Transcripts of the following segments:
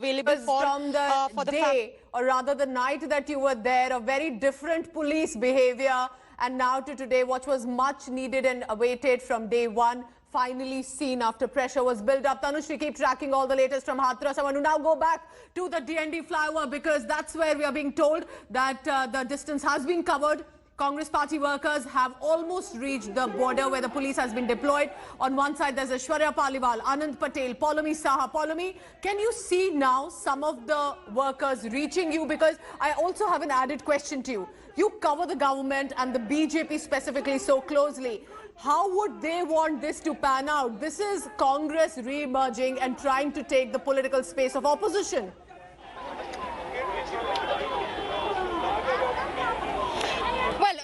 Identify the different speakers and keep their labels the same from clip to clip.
Speaker 1: available
Speaker 2: from the day, or rather the night that you were there, a very different police behavior, and now to today, what was much needed and awaited from day one, finally seen after pressure was built up. Tanushri, keep tracking all the latest from Hathras. I want to now go back to the DND flyover, because that's where we are being told that the distance has been covered. Congress party workers have almost reached the border where the police has been deployed. On one side, there's Aishwarya Paliwal, Anand Patel, Poulomi Saha. Poulomi, can you see now some of the workers reaching you? Because I also have an added question to you. You cover the government and the BJP specifically so closely. How would they want this to pan out? This is Congress re-emerging and trying to take the political space of opposition.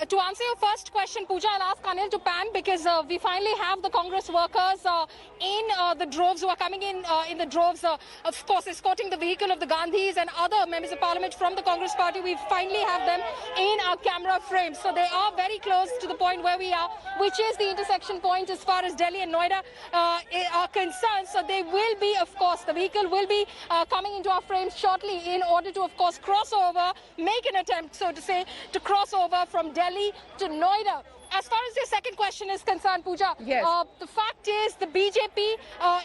Speaker 3: To answer your first question, Pooja, I'll ask Anil to pan, because we finally have the Congress workers in the droves, who are coming in the droves, of course, escorting the vehicle of the Gandhis and other members of parliament from the Congress party. We finally have them in our camera frames. So they are very close to the point where we are, which is the intersection point as far as Delhi and Noida are concerned. So they will be, of course, the vehicle will be coming into our frames shortly in order to, of course, cross over, make an attempt, so to say, to cross over from Delhi to Noida. As far as your second question is concerned, Pooja,
Speaker 2: yes.
Speaker 3: The fact is the BJP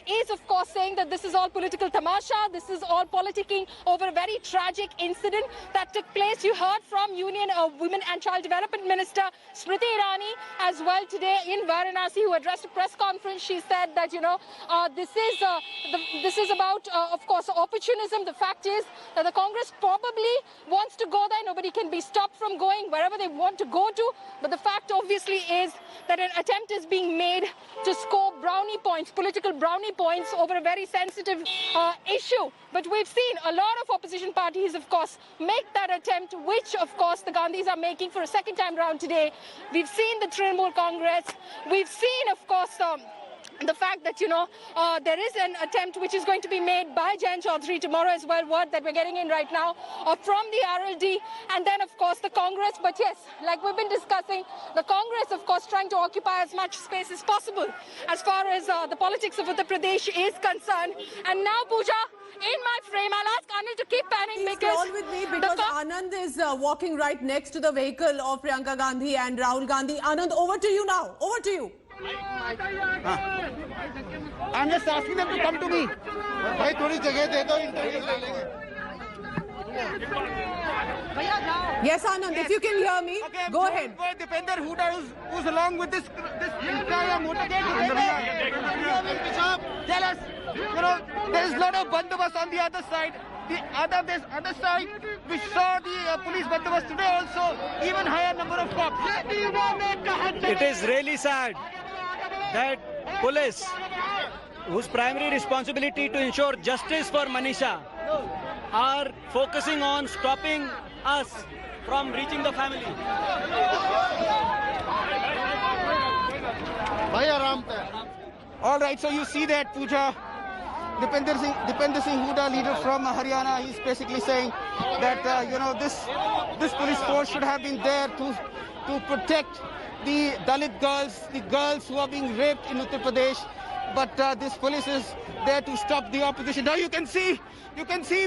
Speaker 3: is, of course, saying that this is all political tamasha, this is all politicking over a very tragic incident that took place. You heard from Union Women and Child Development Minister Smriti Irani as well today in Varanasi, who addressed a press conference. She said that, this is about, of course, opportunism. The fact is that the Congress probably wants to go there. Nobody can be stopped from going wherever they want to go to. But the fact obviously is that an attempt is being made to score brownie points, political brownie points, over a very sensitive issue. But we've seen a lot of opposition parties, of course, make that attempt, which, of course, the Gandhis are making for a second time round today. We've seen the Trinamool Congress. We've seen, of course, the fact that, there is an attempt which is going to be made by Jayant Chaudhary tomorrow as well, word that we're getting in right now, from the RLD, and then, of course, the Congress. But yes, like we've been discussing, the Congress, of course, trying to occupy as much space as possible as far as the politics of Uttar Pradesh is concerned. And now, Pooja, in my frame, I'll ask Anil to keep panning, because...
Speaker 2: Stall with me, because Anand is walking right next to the vehicle of Priyanka Gandhi and Rahul Gandhi. Anand, over to you now. Over to you.
Speaker 4: I'm just asking them to come to me. भाई थोड़ी जगह दे दो, interview ले लेंगे.
Speaker 2: Yes, Anand, if you can hear me,
Speaker 4: Okay,
Speaker 2: go ahead.
Speaker 4: Dipender Hooda, who's along with this entire motorcade. Tell us, there's a lot of bandobast on the other side. This other side, we saw the police bandobast today also, even higher number of cops.
Speaker 5: It is really sad that police, whose primary responsibility to ensure justice for Manisha, are focusing on stopping us from reaching the family.
Speaker 4: All right, so you see that, Pooja. Dipender Singh Hooda, leader from Haryana, he's basically saying that this police force should have been there to protect the Dalit girls, the girls who are being raped in Uttar Pradesh. But this police is there to stop the opposition. Now you can see,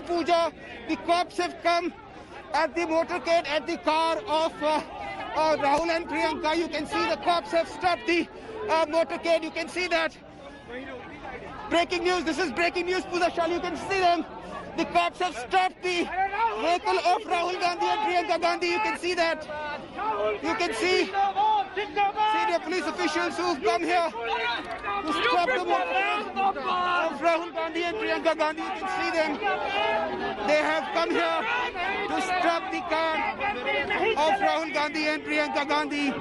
Speaker 4: Pooja, the cops have come at the motorcade, at the car of Rahul and Priyanka. You can see the cops have stopped the motorcade. You can see that. Breaking news. This is breaking news, Pooja Shal. You can see them. The cops have stopped the vehicle of Rahul Gandhi and Priyanka Gandhi. You can see that. You can see the police officials who've come here to stop the motorcade of Rahul Gandhi and Priyanka Gandhi. You can see them. They have come here to stop the car of Rahul Gandhi and Priyanka Gandhi.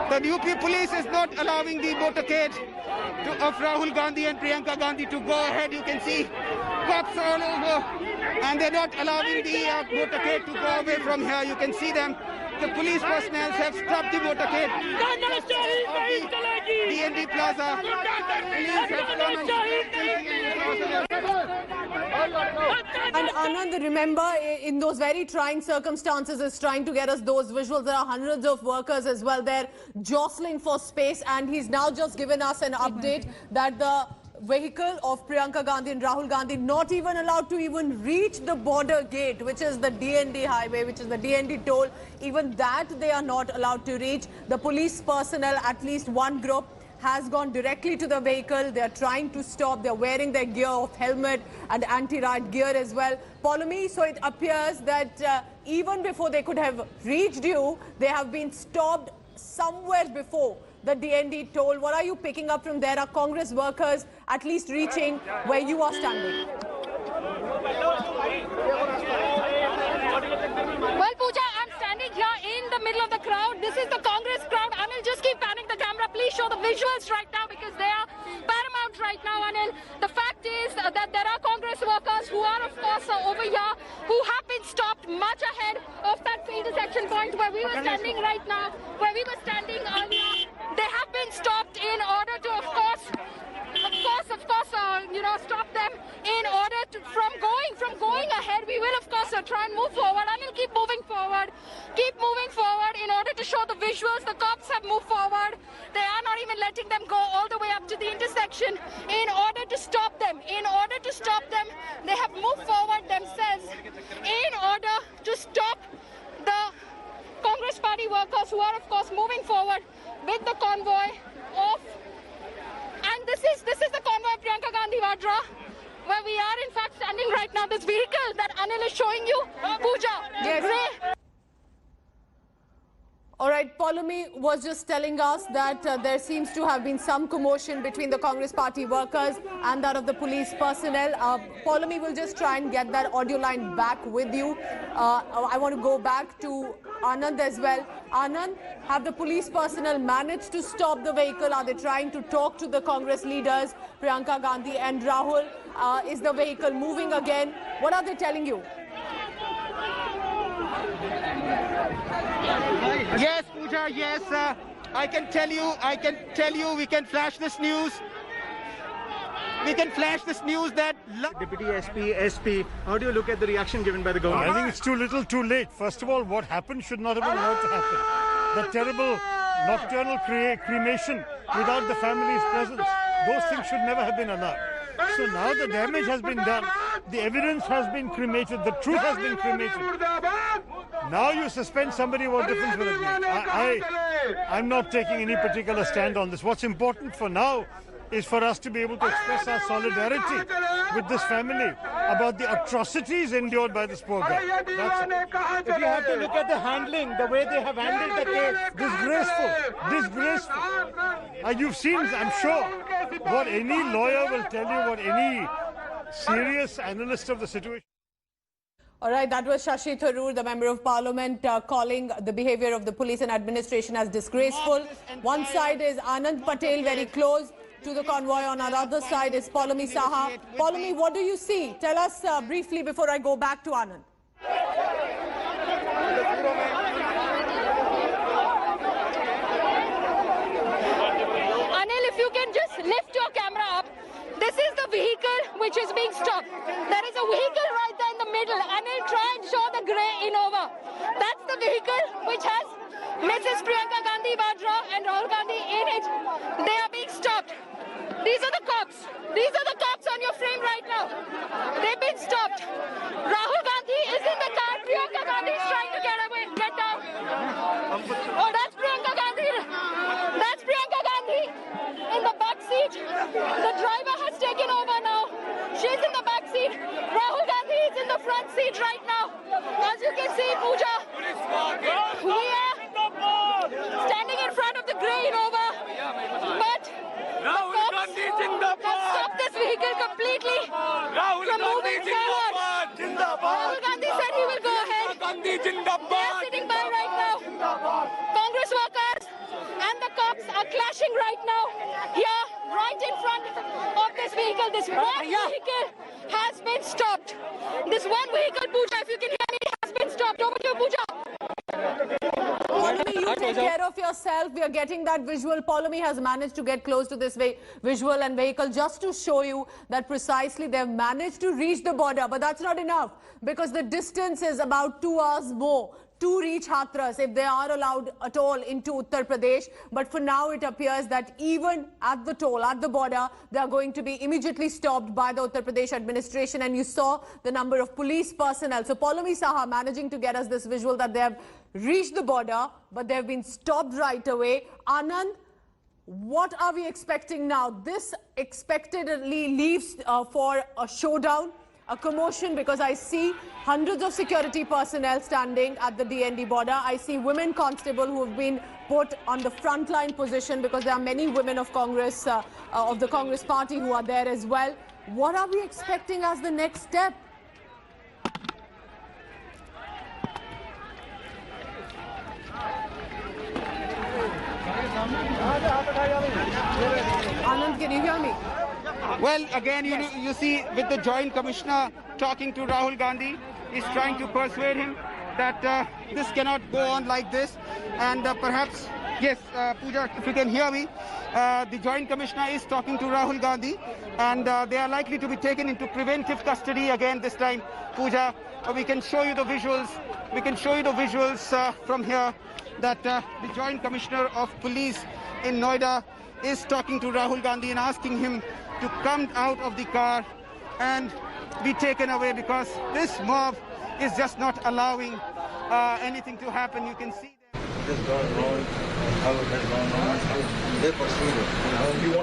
Speaker 4: The UP police is not allowing the motorcade of Rahul Gandhi and Priyanka Gandhi to go ahead. You can see cops all over, and they're not allowing the motorcade to go away from here. You can see them. The police personnel have stopped the motorcade of the DND Plaza. Police have
Speaker 2: And Anand, remember, in those very trying circumstances, is trying to get us those visuals. There are hundreds of workers as well there jostling for space, and he's now just given us an update that the vehicle of Priyanka Gandhi and Rahul Gandhi not even allowed to even reach the border gate, which is the DND highway, which is the DND toll. Even that they are not allowed to reach. The police personnel, at least one group, has gone directly to the vehicle. They are trying to stop. They are wearing their gear of helmet and anti-riot gear as well. Paulomi, so it appears that even before they could have reached you, they have been stopped somewhere before the DND toll. What are you picking up from there? Are Congress workers at least reaching where you are standing?
Speaker 3: Well, Pooja, I'm standing here in the middle of the crowd. This is the Congress crowd. Anil, just keep panning the camera. Please show the visuals right now because they are paramount right now, Anil. The fact is that there are Congress workers who are, of course, over here, who have been stopped much ahead of that intersection point where we were standing right now, where we were standing earlier. They have been stopped in order to, of course, stop them in order to, from going ahead. We will, of course, try and move forward. Anil, keep moving forward in order to show the visuals. The cops have moved forward. They are not even letting them go all the way up to the intersection in order to stop them. They have moved forward themselves in order to stop the Congress party workers who are, of course, moving forward with the convoy of. And this is the convoy of Priyanka Gandhi Vadra, where we are in fact standing right now. This vehicle that Anil is showing you, Pooja,
Speaker 2: Yes.
Speaker 3: grey.
Speaker 2: All right, Paulomi was just telling us that there seems to have been some commotion between the Congress party workers and that of the police personnel. Paulomi will just try and get that audio line back with you. I want to go back to Anand as well. Anand, have the police personnel managed to stop the vehicle? Are they trying to talk to the Congress leaders, Priyanka Gandhi and Rahul? Is the vehicle moving again? What are they telling you?
Speaker 4: Yes, Pooja, yes. I can tell you, we can flash this news. That...
Speaker 1: Deputy SP, how do you look at the reaction given by the government?
Speaker 6: I think it's too little too late. First of all, what happened should not have been allowed to happen. The terrible nocturnal cremation without the family's presence, those things should never have been allowed. So now the damage has been done. The evidence has been cremated. The truth has been cremated. Now you suspend somebody, what difference will it make? I'm not taking any particular stand on this. What's important for now is for us to be able to express our solidarity with this family about the atrocities endured by this poor guy. That's it.
Speaker 1: If you have to look at the handling, the way they have handled the case,
Speaker 6: Disgraceful. You've seen, I'm sure, what any lawyer will tell you, what any serious analyst of the situation.
Speaker 2: All right, that was Shashi Tharoor, the Member of Parliament, calling the behavior of the police and administration as disgraceful. One side is Anand Patel, very close to the convoy. On the other side is Paulomi Saha. Paulomi, what do you see? Tell us briefly before I go back to Anand.
Speaker 3: Anil, if you can just lift your camera up. This is the vehicle which is being stopped. There is a vehicle right there in the middle. Anil, try and show the grey Innova. That's the vehicle which has Mrs. Priyanka Gandhi Vadra and Rahul Gandhi in it. They are being stopped. These are the cops. These are the cops on your frame right now. They've been stopped. Rahul Gandhi is in the car. Priyanka Gandhi is trying to get away. Get down. Oh, that's Priyanka Gandhi. That's Priyanka Gandhi in the back seat. The driver has taken over now. She's in the back seat. Rahul Gandhi is in the front seat right now. As you can see, Pooja, we are standing in front of the grey Innova. But the cops have stopped this vehicle completely from moving forward. Rahul Gandhi said he will go ahead. They are sitting by right now. Congress workers and the cops are clashing right now. Here, right in front of this vehicle. This one vehicle has been stopped. This one vehicle, Pooja, if you can hear me, has been stopped. Over to you, Pooja.
Speaker 2: Paulomi, you take care of yourself. We are getting that visual. Paulomi has managed to get close to this visual and vehicle just to show you that precisely they've managed to reach the border. But that's not enough because the distance is about 2 hours more to reach Hathras, if they are allowed at all into Uttar Pradesh. But for now, it appears that even at the toll, at the border, they are going to be immediately stopped by the Uttar Pradesh administration. And you saw the number of police personnel. So Poulomi Saha managing to get us this visual that they have reached the border, but they have been stopped right away. Anand, what are we expecting now? This expectedly leaves for a showdown, a commotion, because I see hundreds of security personnel standing at the DND border. I see women constable who have been put on the frontline position because there are many women of Congress, of the Congress party who are there as well. What are we expecting as the next step? Anand, can you hear me?
Speaker 4: Well, again, you see with the Joint Commissioner talking to Rahul Gandhi, he's trying to persuade him that this cannot go on like this. And perhaps, yes, Pooja, if you can hear me, the Joint Commissioner is talking to Rahul Gandhi, and they are likely to be taken into preventive custody again this time, Pooja. We can show you the visuals. We can show you the visuals from here that the Joint Commissioner of Police in Noida is talking to Rahul Gandhi and asking him to come out of the car and be taken away, because this mob is just not allowing anything to happen. You can see
Speaker 7: this gone wrong, how it has gone wrong, how they pursue it.